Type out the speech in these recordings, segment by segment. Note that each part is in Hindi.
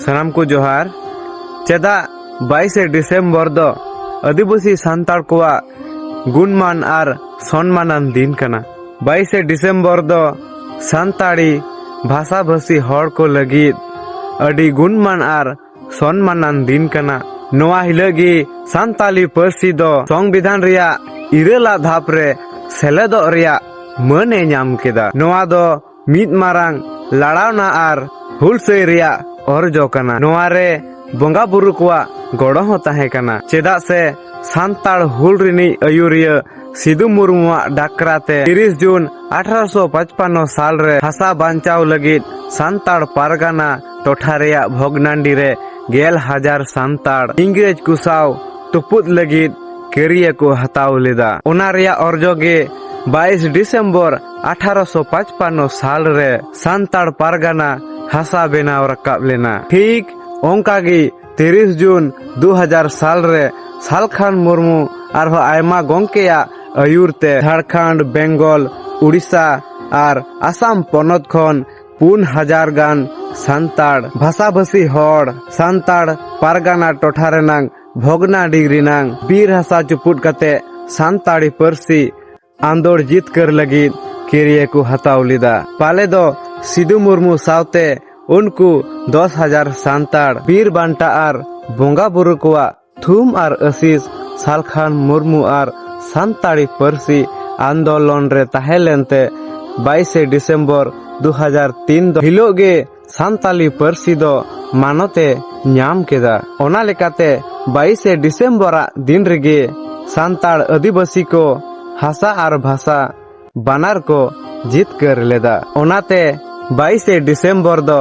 सनाम को जोहार चेदा 22 डिसेम्बर दो आदिवासी सांताड़ कोआ गुणमान आर सम्मानन दिन कना। 22 डिसेम्बर दो सांताड़ी भाषा भाषी हर को लगिद अडी गुणमान आर सम्मानन दिन कना। नोआ हिलगी सांताली पार्सी दो संविधान रिया इरेला धाप रे सेलेदो रिया मने ᱧᱟᱢ केदा। नोआ दो मीद मारांग लड़ावना आर हुलसई रिया अर्जो कना। नोआ रे बोंगा बुरु कोआ गड़ो हो ताहे कना चेदा से सांताड़ हुल रिनी आयुरिया सिदु मुर्मुआ डाकराते 30 जून 1855 साल रे हासा बांचाव लगिद सांताड़ पारगाना टोठा रिया भोगनांडी रे 10,000 सांताड़ इंग्रेज कुसाव तुपुत लगिद केरिया को हताव लेदा। ओना रिया अर्जोगे 22 डिसेम्बर 1855 साल रे सांताड़ पारगाना हासा बेनाव रकाब लेना। ठीक ओंकागी 30 जून 2000 साल रे सालखान मुर्मू आर आयमा गोंकेया आयुरते झारखंड बेंगल उड़ीसा आर आसाम पनत खन 4,000 गान सांताड़ भाषा भाषी हड़ सांताड़ पारगाना टोठा रेनांग भोगना डिग्री नांग बीर हासा चुपुट कते सांताड़ी पार्सी आंदोड़ जीत कर लगी केरिया को हताव लिदा। पाले दो सिदु मुर्मू सावते उनको 10,000 सांताड़ बीर बांटा आर बोंगा बुरु कोआ थुम आर आशीष सालखान मुर्मू आर सांताड़ी पार्सी आंदोलन रे ताहेलेनते 22 डिसेम्बर 2003 दो हिलोगे सांताली पार्सी दो मानते ᱧᱟᱢ केदा। ओना लेकाते 22 डिसेम्बर दिन रेगे सांताड़ आदिवासी को हासा आर भाषा बानार को जीत कर लेदा। ओनाते 22 डिसेम्बर दो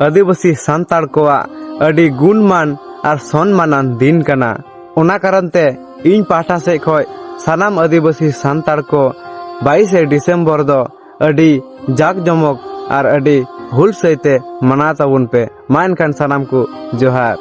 आदिवासी सांताड़ कोआ अडी गुणमान आर सम्मानन दिन कना। ओना कारणते इन पाठा से खोय सानाम आदिवासी सांताड़ को 22 डिसेम्बर दो अडी जाक जमक आर अडी हुल सहिते मनाताबुन पे मान खान सानाम को जोहार।